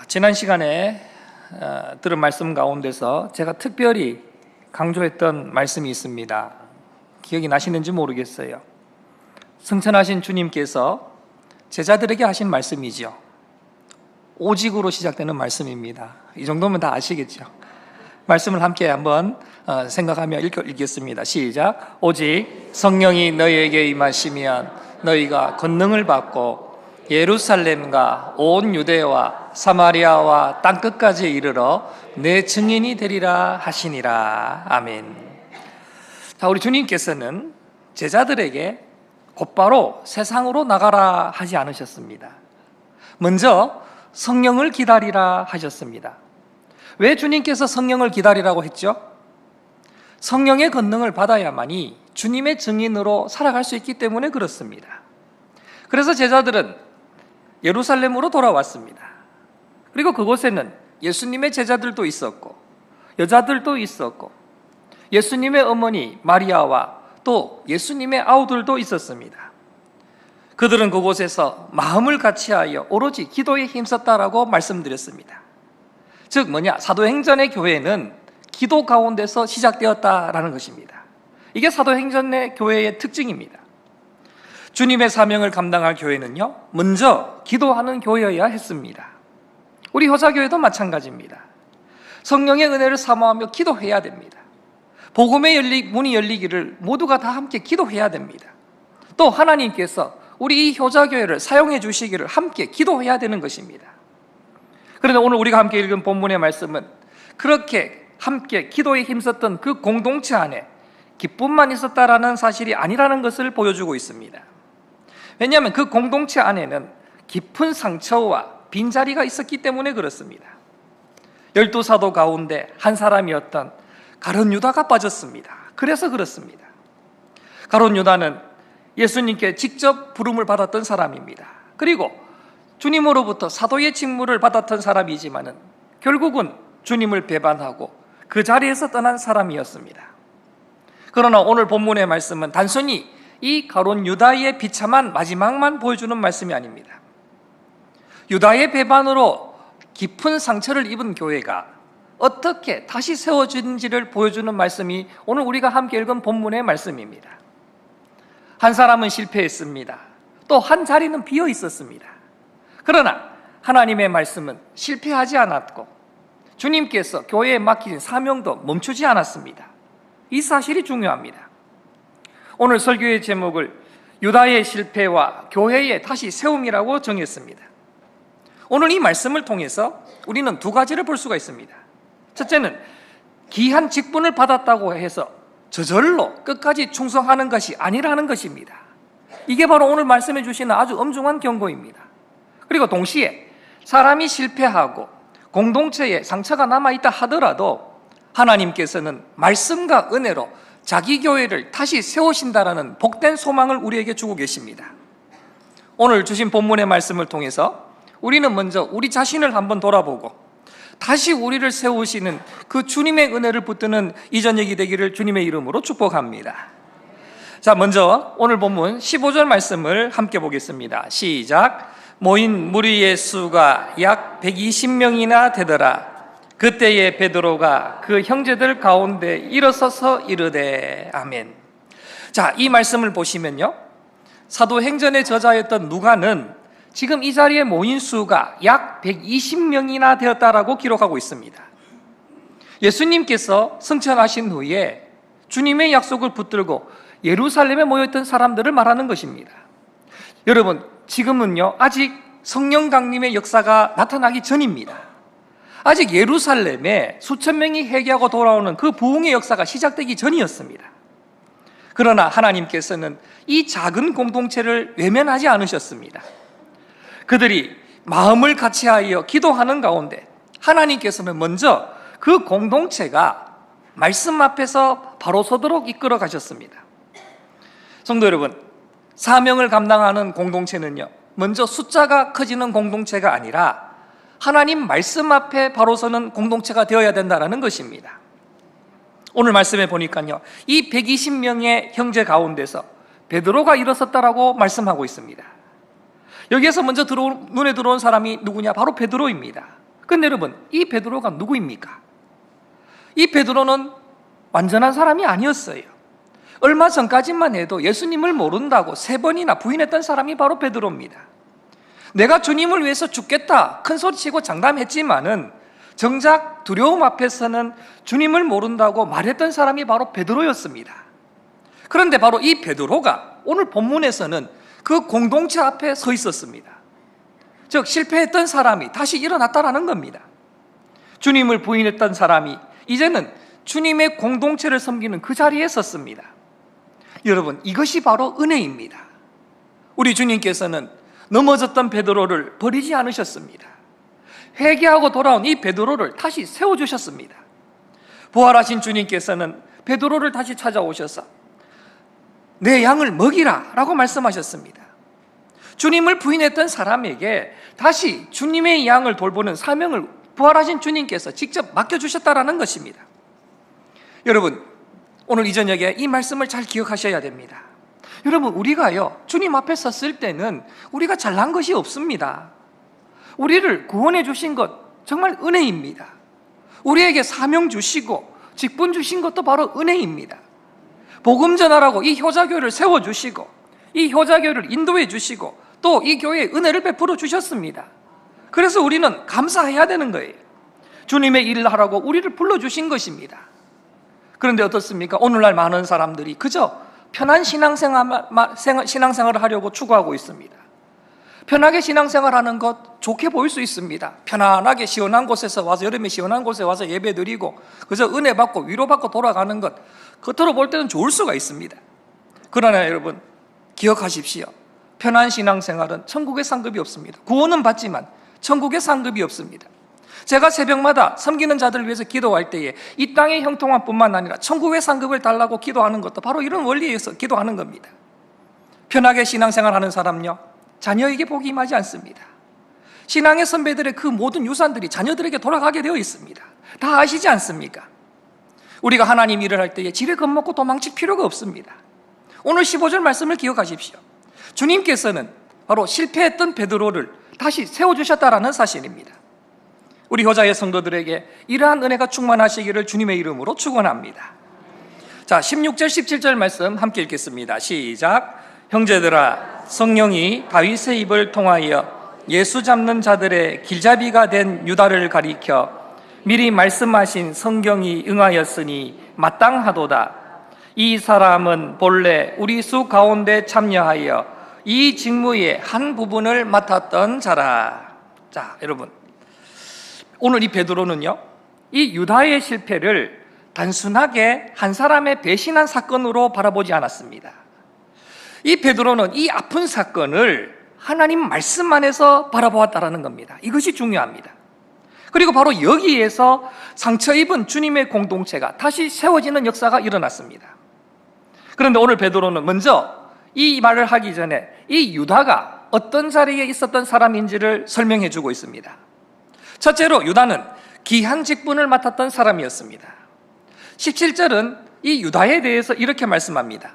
지난 시간에 들은 말씀 가운데서 제가 특별히 강조했던 말씀이 있습니다. 기억이 나시는지 모르겠어요. 승천하신 주님께서 제자들에게 하신 말씀이죠. 오직으로 시작되는 말씀입니다. 이 정도면 다 아시겠죠? 말씀을 함께 한번 생각하며 읽겠습니다. 시작. 오직 성령이 너희에게 임하시면 너희가 권능을 받고 예루살렘과 온 유대와 사마리아와 땅끝까지 이르러 내 증인이 되리라 하시니라. 아멘. 자, 우리 주님께서는 제자들에게 곧바로 세상으로 나가라 하지 않으셨습니다. 먼저 성령을 기다리라 하셨습니다. 왜 주님께서 성령을 기다리라고 했죠? 성령의 권능을 받아야만이 주님의 증인으로 살아갈 수 있기 때문에 그렇습니다. 그래서 제자들은 예루살렘으로 돌아왔습니다. 그리고 그곳에는 예수님의 제자들도 있었고 여자들도 있었고 예수님의 어머니 마리아와 또 예수님의 아우들도 있었습니다. 그들은 그곳에서 마음을 같이하여 오로지 기도에 힘썼다라고 말씀드렸습니다. 즉 사도행전의 교회는 기도 가운데서 시작되었다라는 것입니다. 이게 사도행전의 교회의 특징입니다. 주님의 사명을 감당할 교회는요, 먼저 기도하는 교회여야 했습니다. 우리 효자교회도 마찬가지입니다. 성령의 은혜를 사모하며 기도해야 됩니다. 복음의 문이 열리기를 모두가 다 함께 기도해야 됩니다. 또 하나님께서 우리 이 효자교회를 사용해 주시기를 함께 기도해야 되는 것입니다. 그런데 오늘 우리가 함께 읽은 본문의 말씀은 그렇게 함께 기도에 힘썼던 그 공동체 안에 기쁨만 있었다라는 사실이 아니라는 것을 보여주고 있습니다. 왜냐하면 그 공동체 안에는 깊은 상처와 빈자리가 있었기 때문에 그렇습니다. 12사도 가운데 한 사람이었던 가룟 유다가 빠졌습니다. 그래서 그렇습니다. 가룟 유다는 예수님께 직접 부름을 받았던 사람입니다. 그리고 주님으로부터 사도의 직무를 받았던 사람이지만은 결국은 주님을 배반하고 그 자리에서 떠난 사람이었습니다. 그러나 오늘 본문의 말씀은 단순히 이 가룟 유다의 비참한 마지막만 보여주는 말씀이 아닙니다. 유다의 배반으로 깊은 상처를 입은 교회가 어떻게 다시 세워진지를 보여주는 말씀이 오늘 우리가 함께 읽은 본문의 말씀입니다. 한 사람은 실패했습니다. 또 한 자리는 비어 있었습니다. 그러나 하나님의 말씀은 실패하지 않았고 주님께서 교회에 맡기신 사명도 멈추지 않았습니다. 이 사실이 중요합니다. 오늘 설교의 제목을 유다의 실패와 교회의 다시 세움이라고 정했습니다. 오늘 이 말씀을 통해서 우리는 두 가지를 볼 수가 있습니다. 첫째는 귀한 직분을 받았다고 해서 저절로 끝까지 충성하는 것이 아니라는 것입니다. 이게 바로 오늘 말씀해 주시는 아주 엄중한 경고입니다. 그리고 동시에 사람이 실패하고 공동체에 상처가 남아있다 하더라도 하나님께서는 말씀과 은혜로 자기 교회를 다시 세우신다라는 복된 소망을 우리에게 주고 계십니다. 오늘 주신 본문의 말씀을 통해서 우리는 먼저 우리 자신을 한번 돌아보고 다시 우리를 세우시는 그 주님의 은혜를 붙드는 이 저녁이 되기를 주님의 이름으로 축복합니다. 자, 먼저 오늘 본문 15절 말씀을 함께 보겠습니다. 시작. 모인 무리의 수가 약 120명이나 되더라. 그때에 베드로가 그 형제들 가운데 일어서서 이르되 아멘. 자, 이 말씀을 보시면요, 사도행전의 저자였던 누가는 지금 이 자리에 모인 수가 약 120명이나 되었다라고 기록하고 있습니다. 예수님께서 승천하신 후에 주님의 약속을 붙들고 예루살렘에 모였던 사람들을 말하는 것입니다. 여러분, 지금은요 아직 성령 강림의 역사가 나타나기 전입니다. 아직 예루살렘에 수천 명이 회개하고 돌아오는 그 부흥의 역사가 시작되기 전이었습니다. 그러나 하나님께서는 이 작은 공동체를 외면하지 않으셨습니다. 그들이 마음을 같이하여 기도하는 가운데 하나님께서는 먼저 그 공동체가 말씀 앞에서 바로 서도록 이끌어 가셨습니다. 성도 여러분, 사명을 감당하는 공동체는요, 먼저 숫자가 커지는 공동체가 아니라 하나님 말씀 앞에 바로 서는 공동체가 되어야 된다는 것입니다. 오늘 말씀에 보니까요, 이 120명의 형제 가운데서 베드로가 일어섰다라고 말씀하고 있습니다. 여기에서 먼저 눈에 들어온 사람이 누구냐? 바로 베드로입니다. 근데 여러분, 이 베드로가 누구입니까? 이 베드로는 완전한 사람이 아니었어요. 얼마 전까지만 해도 예수님을 모른다고 3번이나 부인했던 사람이 바로 베드로입니다. 내가 주님을 위해서 죽겠다 큰 소리치고 장담했지만은 정작 두려움 앞에서는 주님을 모른다고 말했던 사람이 바로 베드로였습니다. 그런데 바로 이 베드로가 오늘 본문에서는 그 공동체 앞에 서 있었습니다. 즉 실패했던 사람이 다시 일어났다라는 겁니다. 주님을 부인했던 사람이 이제는 주님의 공동체를 섬기는 그 자리에 섰습니다. 여러분, 이것이 바로 은혜입니다. 우리 주님께서는 넘어졌던 베드로를 버리지 않으셨습니다. 회개하고 돌아온 이 베드로를 다시 세워주셨습니다. 부활하신 주님께서는 베드로를 다시 찾아오셔서 내 양을 먹이라 라고 말씀하셨습니다. 주님을 부인했던 사람에게 다시 주님의 양을 돌보는 사명을 부활하신 주님께서 직접 맡겨주셨다라는 것입니다. 여러분, 오늘 이 저녁에 이 말씀을 잘 기억하셔야 됩니다. 여러분, 우리가요 주님 앞에 섰을 때는 우리가 잘난 것이 없습니다. 우리를 구원해 주신 것 정말 은혜입니다. 우리에게 사명 주시고 직분 주신 것도 바로 은혜입니다. 복음 전하라고 이 효자교회를 세워주시고 이 효자교회를 인도해 주시고 또 이 교회에 은혜를 베풀어 주셨습니다. 그래서 우리는 감사해야 되는 거예요. 주님의 일을 하라고 우리를 불러주신 것입니다. 그런데 어떻습니까? 오늘날 많은 사람들이 그저 편한 신앙생활을 하려고 추구하고 있습니다. 편하게 신앙생활하는 것 좋게 보일 수 있습니다. 편안하게 시원한 곳에서 와서, 여름에 시원한 곳에 와서 예배 드리고 그저 은혜 받고 위로받고 돌아가는 것, 겉으로 볼 때는 좋을 수가 있습니다. 그러나 여러분, 기억하십시오. 편한 신앙생활은 천국의 상급이 없습니다. 구원은 받지만 천국의 상급이 없습니다. 제가 새벽마다 섬기는 자들을 위해서 기도할 때에 이 땅의 형통함뿐만 아니라 천국의 상급을 달라고 기도하는 것도 바로 이런 원리에서 기도하는 겁니다. 편하게 신앙생활하는 사람요, 자녀에게 복이 임하지 않습니다. 신앙의 선배들의 그 모든 유산들이 자녀들에게 돌아가게 되어 있습니다. 다 아시지 않습니까? 우리가 하나님 일을 할 때에 지레 겁먹고 도망칠 필요가 없습니다. 오늘 15절 말씀을 기억하십시오. 주님께서는 바로 실패했던 베드로를 다시 세워주셨다라는 사실입니다. 우리 효자의 성도들에게 이러한 은혜가 충만하시기를 주님의 이름으로 축원합니다. 자, 16절 17절 말씀 함께 읽겠습니다. 시작. 형제들아, 성령이 다윗의 입을 통하여 예수 잡는 자들의 길잡이가 된 유다를 가리켜 미리 말씀하신 성경이 응하였으니 마땅하도다. 이 사람은 본래 우리 수 가운데 참여하여 이 직무의 한 부분을 맡았던 자라. 자, 여러분, 오늘 이 베드로는요, 이 유다의 실패를 단순하게 한 사람의 배신한 사건으로 바라보지 않았습니다. 이 베드로는 이 아픈 사건을 하나님 말씀 안에서 바라보았다라는 겁니다. 이것이 중요합니다. 그리고 바로 여기에서 상처 입은 주님의 공동체가 다시 세워지는 역사가 일어났습니다. 그런데 오늘 베드로는 먼저 이 말을 하기 전에 이 유다가 어떤 자리에 있었던 사람인지를 설명해 주고 있습니다. 첫째로 유다는 귀한 직분을 맡았던 사람이었습니다. 17절은 이 유다에 대해서 이렇게 말씀합니다.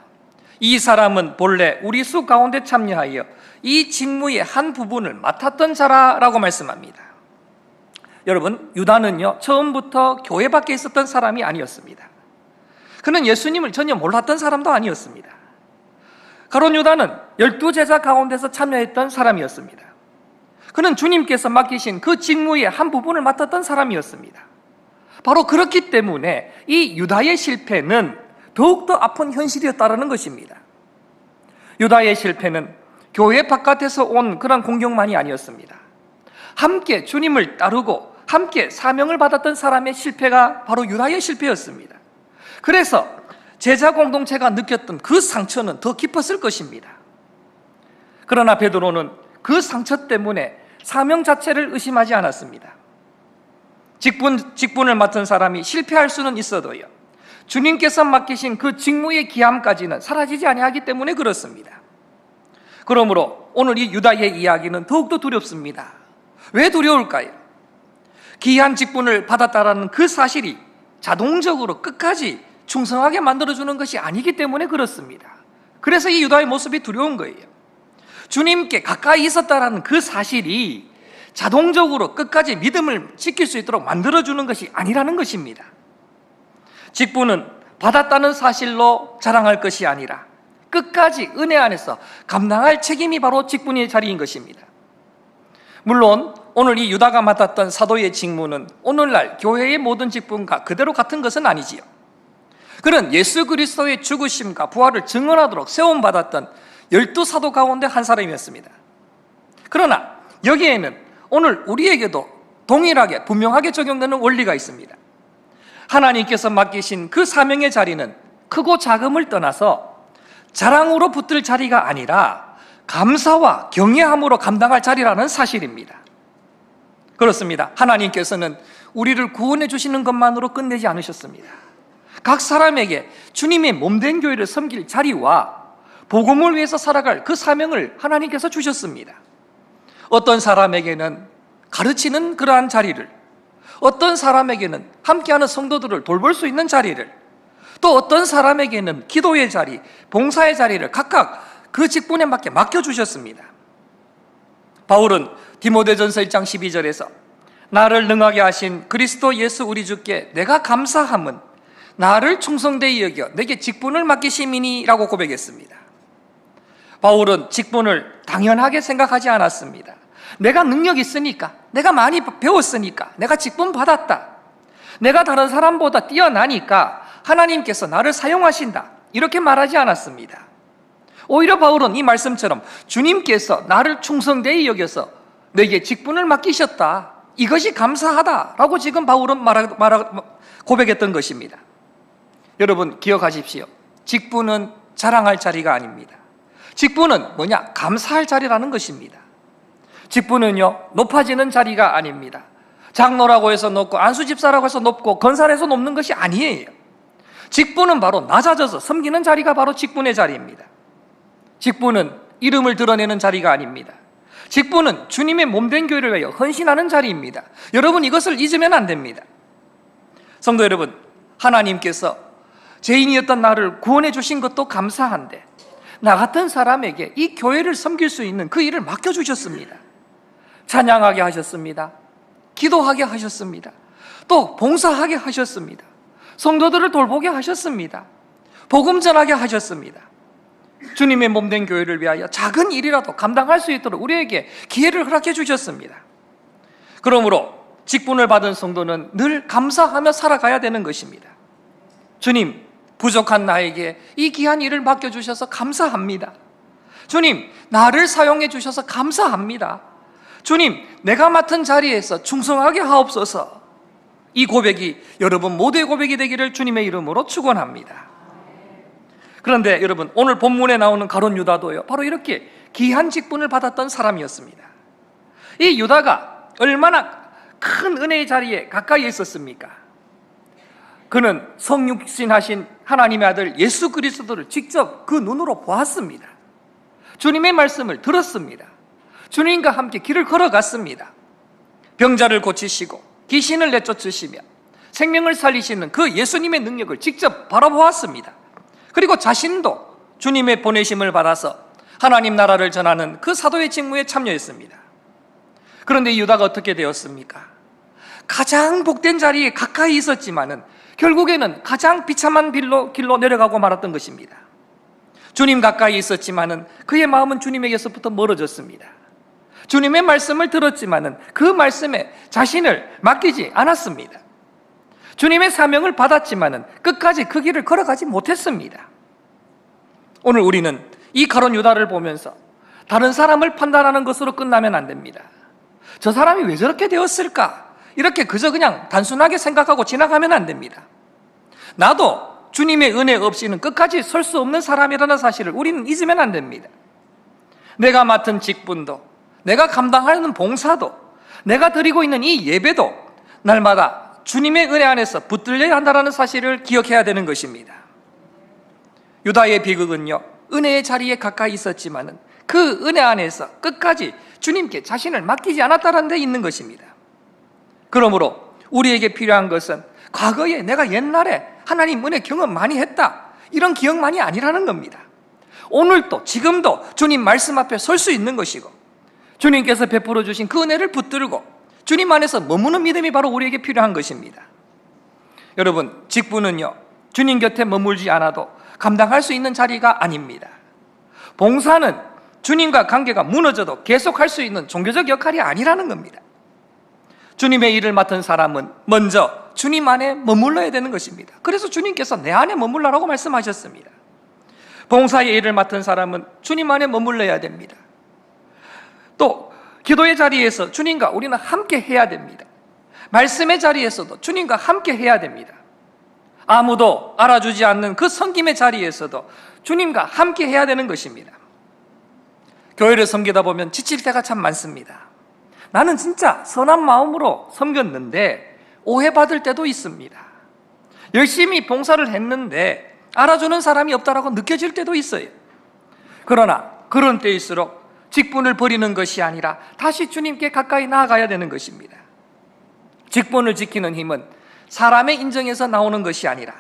이 사람은 본래 우리 수 가운데 참여하여 이 직무의 한 부분을 맡았던 자라라고 말씀합니다. 여러분, 유다는요 처음부터 교회 밖에 있었던 사람이 아니었습니다. 그는 예수님을 전혀 몰랐던 사람도 아니었습니다. 가룟 유다는 12제자 가운데서 참여했던 사람이었습니다. 그는 주님께서 맡기신 그 직무의 한 부분을 맡았던 사람이었습니다. 바로 그렇기 때문에 이 유다의 실패는 더욱더 아픈 현실이었다는 것입니다. 유다의 실패는 교회 바깥에서 온 그런 공격만이 아니었습니다. 함께 주님을 따르고 함께 사명을 받았던 사람의 실패가 바로 유다의 실패였습니다. 그래서 제자 공동체가 느꼈던 그 상처는 더 깊었을 것입니다. 그러나 베드로는 그 상처 때문에 사명 자체를 의심하지 않았습니다. 직분을 맡은 사람이 실패할 수는 있어도요, 주님께서 맡기신 그 직무의 귀함까지는 사라지지 아니하기 때문에 그렇습니다. 그러므로 오늘 이 유다의 이야기는 더욱더 두렵습니다. 왜 두려울까요? 귀한 직분을 받았다라는 그 사실이 자동적으로 끝까지 충성하게 만들어주는 것이 아니기 때문에 그렇습니다. 그래서 이 유다의 모습이 두려운 거예요. 주님께 가까이 있었다라는 그 사실이 자동적으로 끝까지 믿음을 지킬 수 있도록 만들어주는 것이 아니라는 것입니다. 직분은 받았다는 사실로 자랑할 것이 아니라 끝까지 은혜 안에서 감당할 책임이 바로 직분의 자리인 것입니다. 물론 오늘 이 유다가 맡았던 사도의 직무는 오늘날 교회의 모든 직분과 그대로 같은 것은 아니지요. 그는 예수 그리스도의 죽으심과 부활을 증언하도록 세움받았던 12사도 가운데 한 사람이었습니다. 그러나 여기에는 오늘 우리에게도 동일하게 분명하게 적용되는 원리가 있습니다. 하나님께서 맡기신 그 사명의 자리는 크고 작음을 떠나서 자랑으로 붙들 자리가 아니라 감사와 경외함으로 감당할 자리라는 사실입니다. 그렇습니다. 하나님께서는 우리를 구원해 주시는 것만으로 끝내지 않으셨습니다. 각 사람에게 주님의 몸된 교회를 섬길 자리와 복음을 위해서 살아갈 그 사명을 하나님께서 주셨습니다. 어떤 사람에게는 가르치는 그러한 자리를, 어떤 사람에게는 함께하는 성도들을 돌볼 수 있는 자리를, 또 어떤 사람에게는 기도의 자리, 봉사의 자리를 각각 그 직분에 맞게 맡겨주셨습니다. 바울은 디모데전서 1장 12절에서 나를 능하게 하신 그리스도 예수 우리 주께 내가 감사함은 나를 충성되이 여겨 내게 직분을 맡기심이니 라고 고백했습니다. 바울은 직분을 당연하게 생각하지 않았습니다. 내가 능력이 있으니까, 내가 많이 배웠으니까, 내가 직분 받았다, 내가 다른 사람보다 뛰어나니까 하나님께서 나를 사용하신다, 이렇게 말하지 않았습니다. 오히려 바울은 이 말씀처럼 주님께서 나를 충성되이 여겨서 내게 직분을 맡기셨다, 이것이 감사하다라고 지금 바울은 고백했던 것입니다. 여러분 기억하십시오. 직분은 자랑할 자리가 아닙니다. 직분은 뭐냐? 감사할 자리라는 것입니다. 직분은요, 높아지는 자리가 아닙니다. 장로라고 해서 높고 안수집사라고 해서 높고 건사라고 해서 높는 것이 아니에요. 직분은 바로 낮아져서 섬기는 자리가 바로 직분의 자리입니다. 직분은 이름을 드러내는 자리가 아닙니다. 직분은 주님의 몸된 교회를 위하여 헌신하는 자리입니다. 여러분 이것을 잊으면 안 됩니다. 성도 여러분, 하나님께서 죄인이었던 나를 구원해 주신 것도 감사한데 나 같은 사람에게 이 교회를 섬길 수 있는 그 일을 맡겨주셨습니다. 찬양하게 하셨습니다. 기도하게 하셨습니다. 또 봉사하게 하셨습니다. 성도들을 돌보게 하셨습니다. 복음 전하게 하셨습니다. 주님의 몸된 교회를 위하여 작은 일이라도 감당할 수 있도록 우리에게 기회를 허락해 주셨습니다. 그러므로 직분을 받은 성도는 늘 감사하며 살아가야 되는 것입니다. 주님, 부족한 나에게 이 귀한 일을 맡겨주셔서 감사합니다. 주님, 나를 사용해 주셔서 감사합니다. 주님, 내가 맡은 자리에서 충성하게 하옵소서. 이 고백이 여러분 모두의 고백이 되기를 주님의 이름으로 축원합니다. 그런데 여러분, 오늘 본문에 나오는 가룟 유다도요, 바로 이렇게 귀한 직분을 받았던 사람이었습니다. 이 유다가 얼마나 큰 은혜의 자리에 가까이 있었습니까? 그는 성육신하신 하나님의 아들 예수 그리스도를 직접 그 눈으로 보았습니다. 주님의 말씀을 들었습니다. 주님과 함께 길을 걸어갔습니다. 병자를 고치시고 귀신을 내쫓으시며 생명을 살리시는 그 예수님의 능력을 직접 바라보았습니다. 그리고 자신도 주님의 보내심을 받아서 하나님 나라를 전하는 그 사도의 직무에 참여했습니다. 그런데 유다가 어떻게 되었습니까? 가장 복된 자리에 가까이 있었지만은 결국에는 가장 비참한 길로 내려가고 말았던 것입니다. 주님 가까이 있었지만은 그의 마음은 주님에게서부터 멀어졌습니다. 주님의 말씀을 들었지만은 그 말씀에 자신을 맡기지 않았습니다. 주님의 사명을 받았지만은 끝까지 그 길을 걸어가지 못했습니다. 오늘 우리는 이 가룟 유다를 보면서 다른 사람을 판단하는 것으로 끝나면 안 됩니다. 저 사람이 왜 저렇게 되었을까? 이렇게 그저 그냥 단순하게 생각하고 지나가면 안 됩니다. 나도 주님의 은혜 없이는 끝까지 설 수 없는 사람이라는 사실을 우리는 잊으면 안 됩니다. 내가 맡은 직분도, 내가 감당하는 봉사도, 내가 드리고 있는 이 예배도 날마다 주님의 은혜 안에서 붙들려야 한다는 사실을 기억해야 되는 것입니다. 유다의 비극은요, 은혜의 자리에 가까이 있었지만은 그 은혜 안에서 끝까지 주님께 자신을 맡기지 않았다는 데 있는 것입니다. 그러므로 우리에게 필요한 것은 과거에 내가 옛날에 하나님 은혜 경험 많이 했다, 이런 기억만이 아니라는 겁니다. 오늘도 지금도 주님 말씀 앞에 설 수 있는 것이고, 주님께서 베풀어 주신 그 은혜를 붙들고 주님 안에서 머무는 믿음이 바로 우리에게 필요한 것입니다. 여러분, 직분은요, 주님 곁에 머물지 않아도 감당할 수 있는 자리가 아닙니다. 봉사는 주님과 관계가 무너져도 계속할 수 있는 종교적 역할이 아니라는 겁니다. 주님의 일을 맡은 사람은 먼저 주님 안에 머물러야 되는 것입니다. 그래서 주님께서 내 안에 머물러라고 말씀하셨습니다. 봉사의 일을 맡은 사람은 주님 안에 머물러야 됩니다. 또 기도의 자리에서 주님과 우리는 함께 해야 됩니다. 말씀의 자리에서도 주님과 함께 해야 됩니다. 아무도 알아주지 않는 그 섬김의 자리에서도 주님과 함께 해야 되는 것입니다. 교회를 섬기다 보면 지칠 때가 참 많습니다. 나는 진짜 선한 마음으로 섬겼는데 오해받을 때도 있습니다. 열심히 봉사를 했는데 알아주는 사람이 없다라고 느껴질 때도 있어요. 그러나 그런 때일수록 직분을 버리는 것이 아니라 다시 주님께 가까이 나아가야 되는 것입니다. 직분을 지키는 힘은 사람의 인정에서 나오는 것이 아니라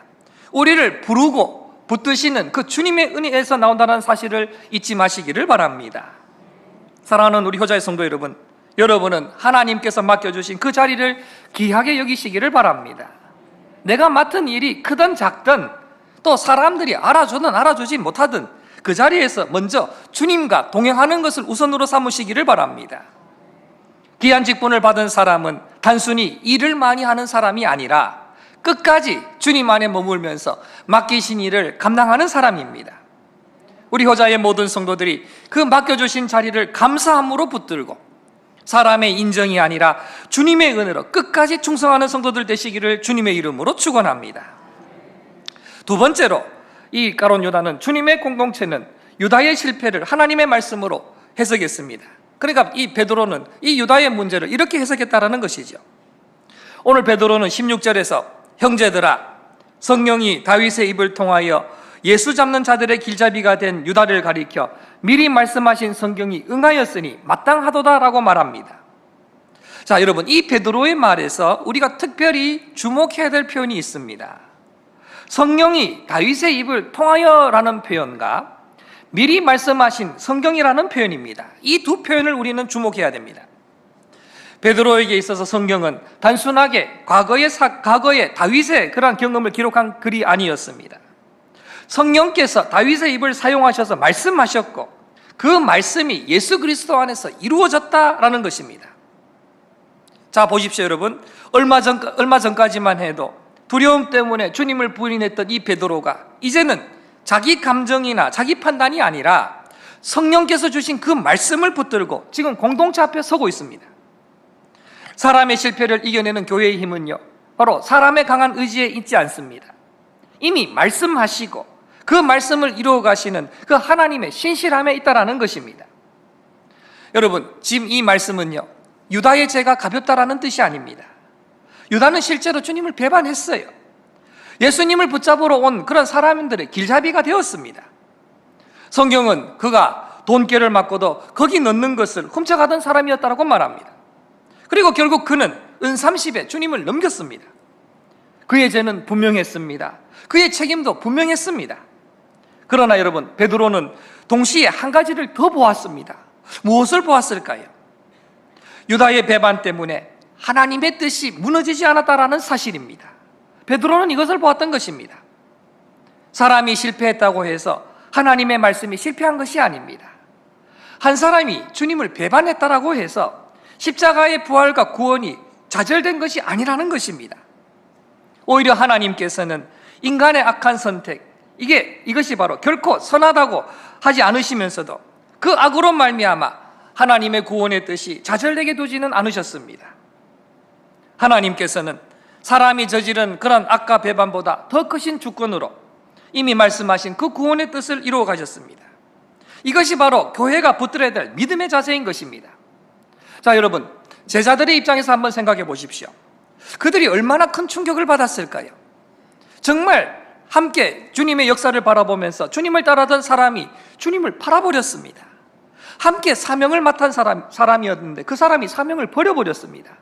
우리를 부르고 붙드시는 그 주님의 은혜에서 나온다는 사실을 잊지 마시기를 바랍니다. 사랑하는 우리 효자의 성도 여러분, 여러분은 하나님께서 맡겨주신 그 자리를 귀하게 여기시기를 바랍니다. 내가 맡은 일이 크든 작든 또 사람들이 알아주든 알아주지 못하든 그 자리에서 먼저 주님과 동행하는 것을 우선으로 삼으시기를 바랍니다. 귀한 직분을 받은 사람은 단순히 일을 많이 하는 사람이 아니라 끝까지 주님 안에 머물면서 맡기신 일을 감당하는 사람입니다. 우리 효자의 모든 성도들이 그 맡겨주신 자리를 감사함으로 붙들고 사람의 인정이 아니라 주님의 은혜로 끝까지 충성하는 성도들 되시기를 주님의 이름으로 축원합니다. 두 번째로, 이 가룟 유다는 주님의 공동체는 유다의 실패를 하나님의 말씀으로 해석했습니다. 그러니까 이 베드로는 이 유다의 문제를 이렇게 해석했다라는 것이죠. 오늘 베드로는 16절에서 형제들아, 성령이 다윗의 입을 통하여 예수 잡는 자들의 길잡이가 된 유다를 가리켜 미리 말씀하신 성경이 응하였으니 마땅하도다라고 말합니다. 자, 여러분, 이 베드로의 말에서 우리가 특별히 주목해야 될 표현이 있습니다. 성령이 다윗의 입을 통하여라는 표현과 미리 말씀하신 성경이라는 표현입니다. 이 두 표현을 우리는 주목해야 됩니다. 베드로에게 있어서 성경은 단순하게 과거의 다윗의 그러한 경험을 기록한 글이 아니었습니다. 성령께서 다윗의 입을 사용하셔서 말씀하셨고 그 말씀이 예수 그리스도 안에서 이루어졌다라는 것입니다. 자, 보십시오 여러분, 얼마 전까지만 해도 두려움 때문에 주님을 부인했던 이 베드로가 이제는 자기 감정이나 자기 판단이 아니라 성령께서 주신 그 말씀을 붙들고 지금 공동체 앞에 서고 있습니다. 사람의 실패를 이겨내는 교회의 힘은요, 바로 사람의 강한 의지에 있지 않습니다. 이미 말씀하시고 그 말씀을 이루어 가시는 그 하나님의 신실함에 있다라는 것입니다. 여러분, 지금 이 말씀은요, 유다의 죄가 가볍다라는 뜻이 아닙니다. 유다는 실제로 주님을 배반했어요. 예수님을 붙잡으러 온 그런 사람들의 길잡이가 되었습니다. 성경은 그가 돈깨를 맞고도 거기 넣는 것을 훔쳐가던 사람이었다고 말합니다. 그리고 결국 그는 은30에 주님을 넘겼습니다. 그의 죄는 분명했습니다. 그의 책임도 분명했습니다. 그러나 여러분, 베드로는 동시에 한 가지를 더 보았습니다. 무엇을 보았을까요? 유다의 배반 때문에 하나님의 뜻이 무너지지 않았다라는 사실입니다. 베드로는 이것을 보았던 것입니다. 사람이 실패했다고 해서 하나님의 말씀이 실패한 것이 아닙니다. 한 사람이 주님을 배반했다라고 해서 십자가의 부활과 구원이 좌절된 것이 아니라는 것입니다. 오히려 하나님께서는 인간의 악한 선택, 이것이 바로 결코 선하다고 하지 않으시면서도 그 악으로 말미암아 하나님의 구원의 뜻이 좌절되게 두지는 않으셨습니다. 하나님께서는 사람이 저지른 그런 악과 배반보다 더 크신 주권으로 이미 말씀하신 그 구원의 뜻을 이루어 가셨습니다. 이것이 바로 교회가 붙들어야 될 믿음의 자세인 것입니다. 자, 여러분, 제자들의 입장에서 한번 생각해 보십시오. 그들이 얼마나 큰 충격을 받았을까요? 정말 함께 주님의 역사를 바라보면서 주님을 따르던 사람이 주님을 팔아버렸습니다. 함께 사명을 맡은 사람이었는데 그 사람이 사명을 버려버렸습니다.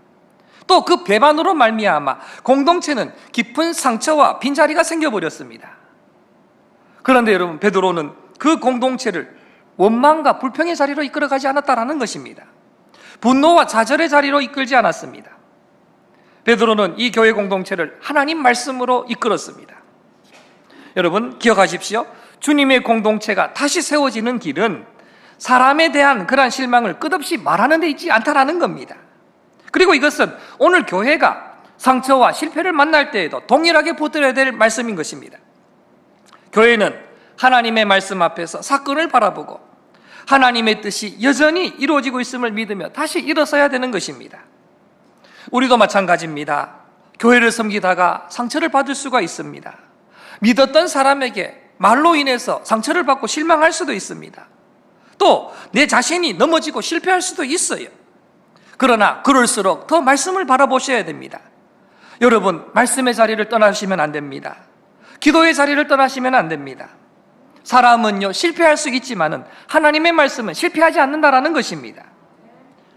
또 그 배반으로 말미암아 공동체는 깊은 상처와 빈자리가 생겨버렸습니다. 그런데 여러분, 베드로는 그 공동체를 원망과 불평의 자리로 이끌어가지 않았다라는 것입니다. 분노와 좌절의 자리로 이끌지 않았습니다. 베드로는 이 교회 공동체를 하나님 말씀으로 이끌었습니다. 여러분 기억하십시오. 주님의 공동체가 다시 세워지는 길은 사람에 대한 그러한 실망을 끝없이 말하는 데 있지 않다라는 겁니다. 그리고 이것은 오늘 교회가 상처와 실패를 만날 때에도 동일하게 붙들어야 될 말씀인 것입니다. 교회는 하나님의 말씀 앞에서 사건을 바라보고 하나님의 뜻이 여전히 이루어지고 있음을 믿으며 다시 일어서야 되는 것입니다. 우리도 마찬가지입니다. 교회를 섬기다가 상처를 받을 수가 있습니다. 믿었던 사람에게 말로 인해서 상처를 받고 실망할 수도 있습니다. 또 내 자신이 넘어지고 실패할 수도 있어요. 그러나 그럴수록 더 말씀을 바라보셔야 됩니다. 여러분, 말씀의 자리를 떠나시면 안 됩니다. 기도의 자리를 떠나시면 안 됩니다. 사람은요, 실패할 수 있지만은 하나님의 말씀은 실패하지 않는다라는 것입니다.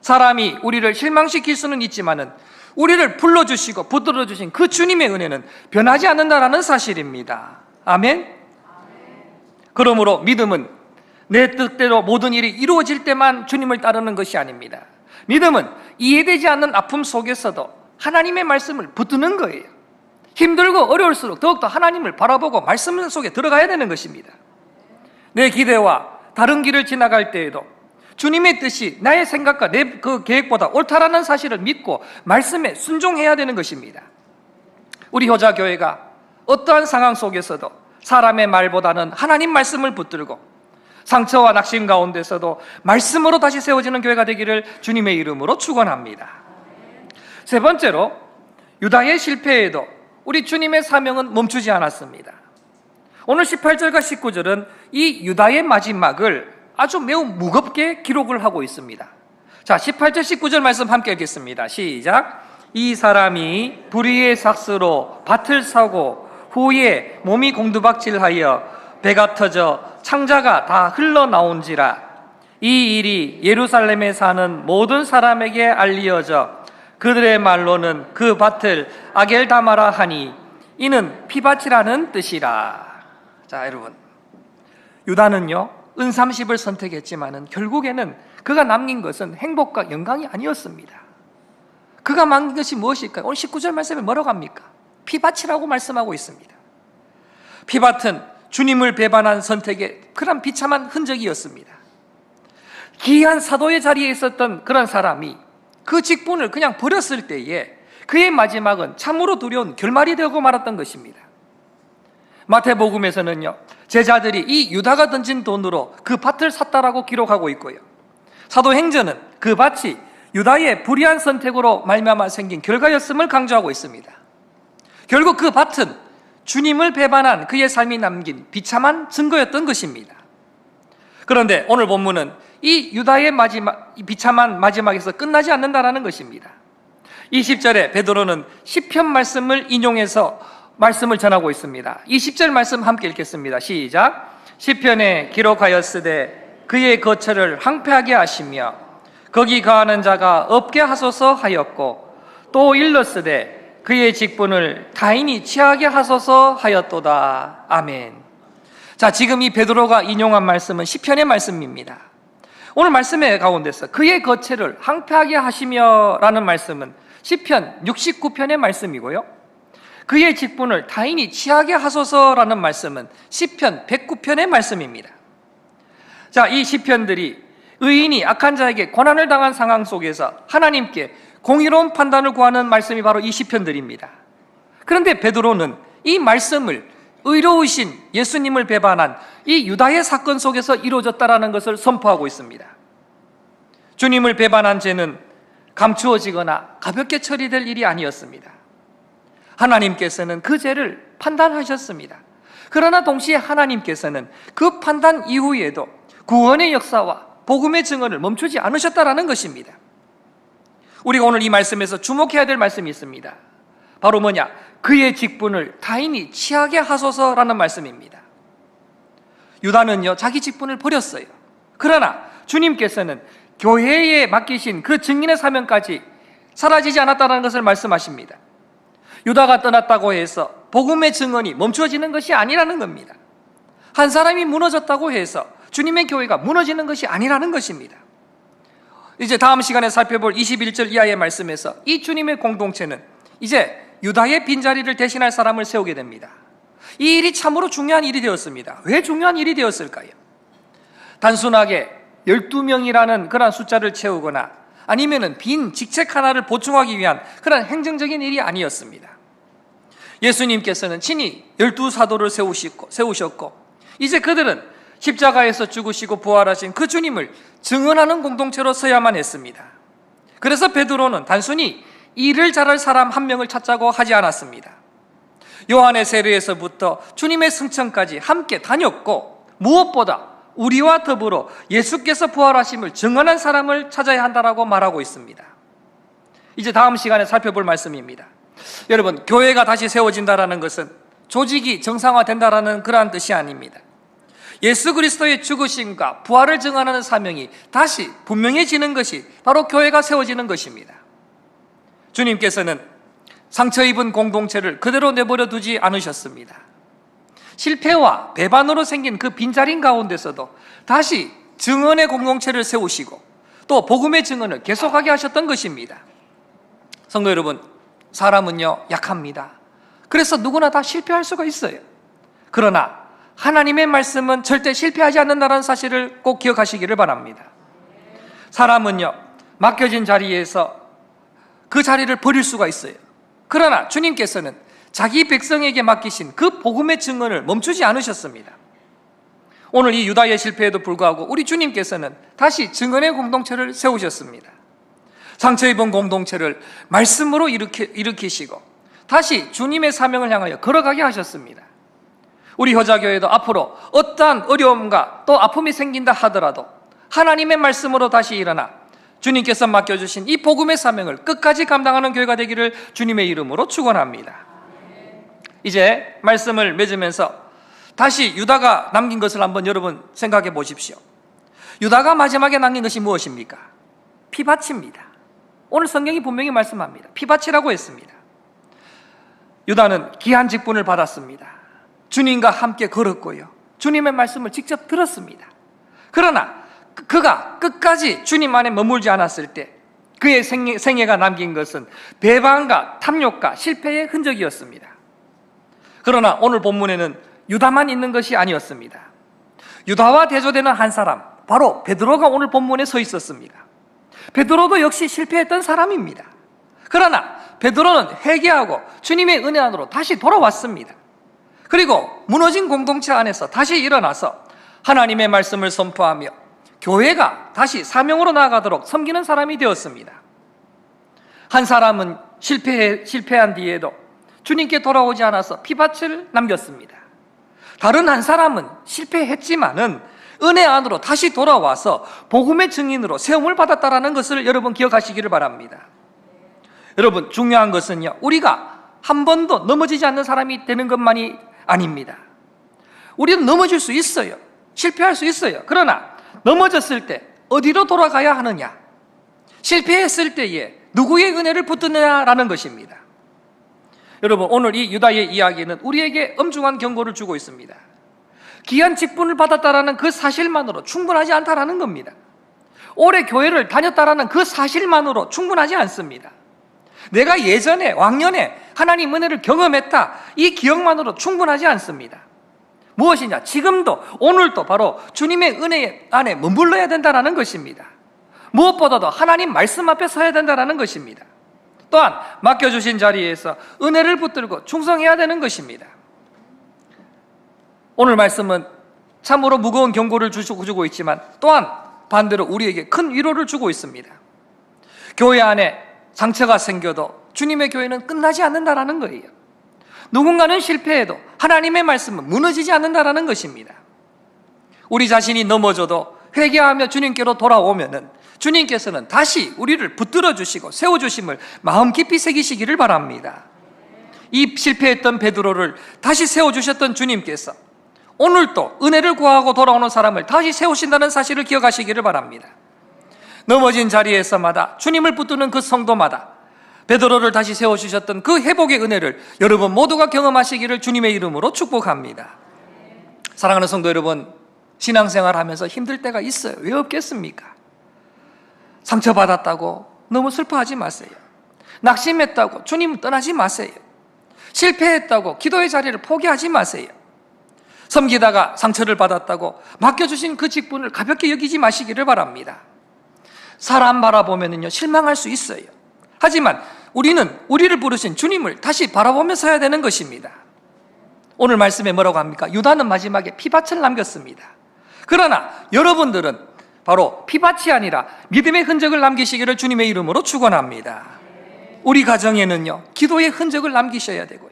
사람이 우리를 실망시킬 수는 있지만은 우리를 불러주시고 붙들어주신 그 주님의 은혜는 변하지 않는다라는 사실입니다. 아멘? 그러므로 믿음은 내 뜻대로 모든 일이 이루어질 때만 주님을 따르는 것이 아닙니다. 믿음은 이해되지 않는 아픔 속에서도 하나님의 말씀을 붙드는 거예요. 힘들고 어려울수록 더욱더 하나님을 바라보고 말씀 속에 들어가야 되는 것입니다. 내 기대와 다른 길을 지나갈 때에도 주님의 뜻이 나의 생각과 내 그 계획보다 옳다라는 사실을 믿고 말씀에 순종해야 되는 것입니다. 우리 효자교회가 어떠한 상황 속에서도 사람의 말보다는 하나님 말씀을 붙들고 상처와 낙심 가운데서도 말씀으로 다시 세워지는 교회가 되기를 주님의 이름으로 축원합니다. 세 번째로, 유다의 실패에도 우리 주님의 사명은 멈추지 않았습니다. 오늘 18절과 19절은 이 유다의 마지막을 아주 매우 무겁게 기록을 하고 있습니다. 자, 18절 19절 말씀 함께 읽겠습니다. 시작. 이 사람이 불의의 삭스로 밭을 사고 후에 몸이 공두박질하여 배가 터져 창자가 다 흘러나온지라. 이 일이 예루살렘에 사는 모든 사람에게 알리어져 그들의 말로는 그 밭을 아겔다마라 하니 이는 피밭이라는 뜻이라. 자, 여러분, 유다는요 은삼십을 선택했지만은 결국에는 그가 남긴 것은 행복과 영광이 아니었습니다. 그가 남긴 것이 무엇일까요? 오늘 19절 말씀에 뭐라고 합니까? 피밭이라고 말씀하고 있습니다. 피밭은 주님을 배반한 선택의 그런 비참한 흔적이었습니다. 귀한 사도의 자리에 있었던 그런 사람이 그 직분을 그냥 버렸을 때에 그의 마지막은 참으로 두려운 결말이 되고 말았던 것입니다. 마태복음에서는요, 제자들이 이 유다가 던진 돈으로 그 밭을 샀다라고 기록하고 있고요, 사도행전은 그 밭이 유다의 불의한 선택으로 말미암아 생긴 결과였음을 강조하고 있습니다. 결국 그 밭은 주님을 배반한 그의 삶이 남긴 비참한 증거였던 것입니다. 그런데 오늘 본문은 이 유다의 비참한 마지막에서 끝나지 않는다라는 것입니다. 20절에 베드로는 시편 말씀을 인용해서 말씀을 전하고 있습니다. 20절 말씀 함께 읽겠습니다. 시작. 시편에 기록하였으되 그의 거처를 황폐하게 하시며 거기 거하는 자가 없게 하소서 하였고 또 일렀으되 그의 직분을 타인이 취하게 하소서 하였도다. 아멘. 자, 지금 이 베드로가 인용한 말씀은 시편의 말씀입니다. 오늘 말씀의 가운데서 그의 거처를 황폐하게 하시며 라는 말씀은 시편 69편의 말씀이고요, 그의 직분을 타인이 취하게 하소서라는 말씀은 시편 109편의 말씀입니다. 자, 이 시편들이 의인이 악한 자에게 고난을 당한 상황 속에서 하나님께 공의로운 판단을 구하는 말씀이 바로 이 시편들입니다. 그런데 베드로는 이 말씀을 의로우신 예수님을 배반한 이 유다의 사건 속에서 이루어졌다라는 것을 선포하고 있습니다. 주님을 배반한 죄는 감추어지거나 가볍게 처리될 일이 아니었습니다. 하나님께서는 그 죄를 판단하셨습니다. 그러나 동시에 하나님께서는 그 판단 이후에도 구원의 역사와 복음의 증언을 멈추지 않으셨다라는 것입니다. 우리가 오늘 이 말씀에서 주목해야 될 말씀이 있습니다. 바로 뭐냐? 그의 직분을 타인이 취하게 하소서라는 말씀입니다. 유다는요, 자기 직분을 버렸어요. 그러나 주님께서는 교회에 맡기신 그 증인의 사명까지 사라지지 않았다는 것을 말씀하십니다. 유다가 떠났다고 해서 복음의 증언이 멈추어지는 것이 아니라는 겁니다. 한 사람이 무너졌다고 해서 주님의 교회가 무너지는 것이 아니라는 것입니다. 이제 다음 시간에 살펴볼 21절 이하의 말씀에서 이 주님의 공동체는 이제 유다의 빈자리를 대신할 사람을 세우게 됩니다. 이 일이 참으로 중요한 일이 되었습니다. 왜 중요한 일이 되었을까요? 단순하게 12명이라는 그런 숫자를 채우거나 아니면은 빈 직책 하나를 보충하기 위한 그런 행정적인 일이 아니었습니다. 예수님께서는 친히 12사도를 세우셨고 이제 그들은 십자가에서 죽으시고 부활하신 그 주님을 증언하는 공동체로 서야만 했습니다. 그래서 베드로는 단순히 일을 잘할 사람 한 명을 찾자고 하지 않았습니다. 요한의 세례에서부터 주님의 승천까지 함께 다녔고 무엇보다 우리와 더불어 예수께서 부활하심을 증언한 사람을 찾아야 한다라고 말하고 있습니다. 이제 다음 시간에 살펴볼 말씀입니다. 여러분, 교회가 다시 세워진다라는 것은 조직이 정상화된다라는 그러한 뜻이 아닙니다. 예수 그리스도의 죽으심과 부활을 증언하는 사명이 다시 분명해지는 것이 바로 교회가 세워지는 것입니다. 주님께서는 상처 입은 공동체를 그대로 내버려 두지 않으셨습니다. 실패와 배반으로 생긴 그 빈자리 가운데서도 다시 증언의 공동체를 세우시고 또 복음의 증언을 계속하게 하셨던 것입니다. 성도 여러분, 사람은요 약합니다. 그래서 누구나 다 실패할 수가 있어요. 그러나 하나님의 말씀은 절대 실패하지 않는다는 사실을 꼭 기억하시기를 바랍니다. 사람은요 맡겨진 자리에서 그 자리를 버릴 수가 있어요. 그러나 주님께서는 자기 백성에게 맡기신 그 복음의 증언을 멈추지 않으셨습니다. 오늘 이 유다의 실패에도 불구하고 우리 주님께서는 다시 증언의 공동체를 세우셨습니다. 상처 입은 공동체를 말씀으로 일으키시고 다시 주님의 사명을 향하여 걸어가게 하셨습니다. 우리 효자교회도 앞으로 어떠한 어려움과 또 아픔이 생긴다 하더라도 하나님의 말씀으로 다시 일어나 주님께서 맡겨주신 이 복음의 사명을 끝까지 감당하는 교회가 되기를 주님의 이름으로 축원합니다. 이제 말씀을 맺으면서 다시 유다가 남긴 것을 한번 여러분 생각해 보십시오. 유다가 마지막에 남긴 것이 무엇입니까? 피밭입니다. 오늘 성경이 분명히 말씀합니다. 피밭이라고 했습니다. 유다는 귀한 직분을 받았습니다. 주님과 함께 걸었고요, 주님의 말씀을 직접 들었습니다. 그러나 그가 끝까지 주님 안에 머물지 않았을 때 그의 생애가 남긴 것은 배반과 탐욕과 실패의 흔적이었습니다. 그러나 오늘 본문에는 유다만 있는 것이 아니었습니다. 유다와 대조되는 한 사람, 바로 베드로가 오늘 본문에 서 있었습니다. 베드로도 역시 실패했던 사람입니다. 그러나 베드로는 회개하고 주님의 은혜 안으로 다시 돌아왔습니다. 그리고 무너진 공동체 안에서 다시 일어나서 하나님의 말씀을 선포하며 교회가 다시 사명으로 나아가도록 섬기는 사람이 되었습니다. 한 사람은 실패한 뒤에도 주님께 돌아오지 않아서 피밭을 남겼습니다. 다른 한 사람은 실패했지만은 은혜 안으로 다시 돌아와서 복음의 증인으로 세움을 받았다라는 것을 여러분 기억하시기를 바랍니다. 여러분, 중요한 것은요, 우리가 한 번도 넘어지지 않는 사람이 되는 것만이 아닙니다. 우리는 넘어질 수 있어요. 실패할 수 있어요. 그러나 넘어졌을 때 어디로 돌아가야 하느냐, 실패했을 때에 누구의 은혜를 붙드느냐라는 것입니다. 여러분, 오늘 이 유다의 이야기는 우리에게 엄중한 경고를 주고 있습니다. 귀한 직분을 받았다라는 그 사실만으로 충분하지 않다라는 겁니다. 오래 교회를 다녔다라는 그 사실만으로 충분하지 않습니다. 내가 예전에 왕년에 하나님 은혜를 경험했다, 이 기억만으로 충분하지 않습니다. 무엇이냐? 지금도 오늘도 바로 주님의 은혜 안에 머물러야 된다는 것입니다. 무엇보다도 하나님 말씀 앞에 서야 된다는 것입니다. 또한 맡겨주신 자리에서 은혜를 붙들고 충성해야 되는 것입니다. 오늘 말씀은 참으로 무거운 경고를 주고 있지만 또한 반대로 우리에게 큰 위로를 주고 있습니다. 교회 안에 상처가 생겨도 주님의 교회는 끝나지 않는다라는 거예요. 누군가는 실패해도 하나님의 말씀은 무너지지 않는다라는 것입니다. 우리 자신이 넘어져도 회개하며 주님께로 돌아오면은 주님께서는 다시 우리를 붙들어 주시고 세워 주심을 마음 깊이 새기시기를 바랍니다. 이 실패했던 베드로를 다시 세워 주셨던 주님께서 오늘도 은혜를 구하고 돌아오는 사람을 다시 세우신다는 사실을 기억하시기를 바랍니다. 넘어진 자리에서마다 주님을 붙드는 그 성도마다 베드로를 다시 세워주셨던 그 회복의 은혜를 여러분 모두가 경험하시기를 주님의 이름으로 축복합니다. 사랑하는 성도 여러분, 신앙생활 하면서 힘들 때가 있어요. 왜 없겠습니까? 상처받았다고 너무 슬퍼하지 마세요. 낙심했다고 주님 떠나지 마세요. 실패했다고 기도의 자리를 포기하지 마세요. 섬기다가 상처를 받았다고 맡겨주신 그 직분을 가볍게 여기지 마시기를 바랍니다. 사람 바라보면요 실망할 수 있어요. 하지만 우리는 우리를 부르신 주님을 다시 바라보며 서야 되는 것입니다. 오늘 말씀에 뭐라고 합니까? 유다는 마지막에 피밭을 남겼습니다. 그러나 여러분들은 바로 피밭이 아니라 믿음의 흔적을 남기시기를 주님의 이름으로 축원합니다. 우리 가정에는요 기도의 흔적을 남기셔야 되고요,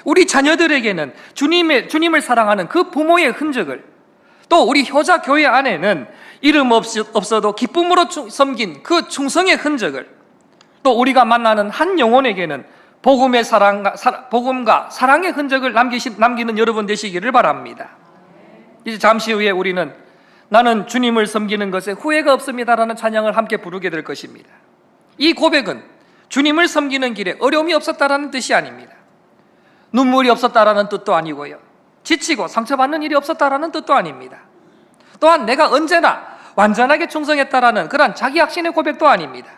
우리 자녀들에게는 주님을 사랑하는 그 부모의 흔적을, 또 우리 효자 교회 안에는 이름 없어도 기쁨으로 섬긴 그 충성의 흔적을, 또 우리가 만나는 한 영혼에게는 복음과 사랑의 흔적을 남기는 여러분 되시기를 바랍니다. 이제 잠시 후에 우리는 나는 주님을 섬기는 것에 후회가 없습니다라는 찬양을 함께 부르게 될 것입니다. 이 고백은 주님을 섬기는 길에 어려움이 없었다라는 뜻이 아닙니다. 눈물이 없었다라는 뜻도 아니고요, 지치고 상처받는 일이 없었다라는 뜻도 아닙니다. 또한 내가 언제나 완전하게 충성했다라는 그런 자기 확신의 고백도 아닙니다.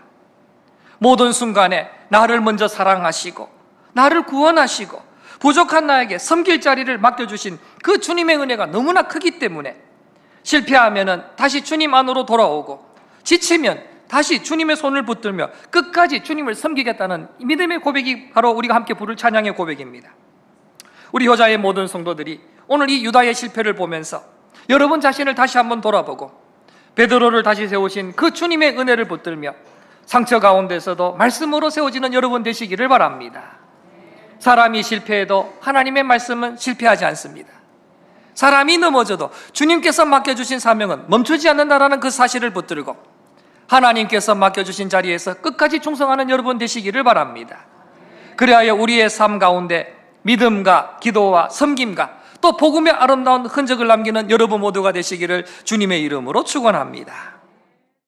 모든 순간에 나를 먼저 사랑하시고 나를 구원하시고 부족한 나에게 섬길 자리를 맡겨주신 그 주님의 은혜가 너무나 크기 때문에 실패하면 다시 주님 안으로 돌아오고, 지치면 다시 주님의 손을 붙들며 끝까지 주님을 섬기겠다는 믿음의 고백이 바로 우리가 함께 부를 찬양의 고백입니다. 우리 효자의 모든 성도들이 오늘 이 유다의 실패를 보면서 여러분 자신을 다시 한번 돌아보고 베드로를 다시 세우신 그 주님의 은혜를 붙들며 상처 가운데서도 말씀으로 세워지는 여러분 되시기를 바랍니다. 사람이 실패해도 하나님의 말씀은 실패하지 않습니다. 사람이 넘어져도 주님께서 맡겨주신 사명은 멈추지 않는다라는 그 사실을 붙들고 하나님께서 맡겨주신 자리에서 끝까지 충성하는 여러분 되시기를 바랍니다. 그리하여 우리의 삶 가운데 믿음과 기도와 섬김과 또 복음의 아름다운 흔적을 남기는 여러분 모두가 되시기를 주님의 이름으로 축원합니다.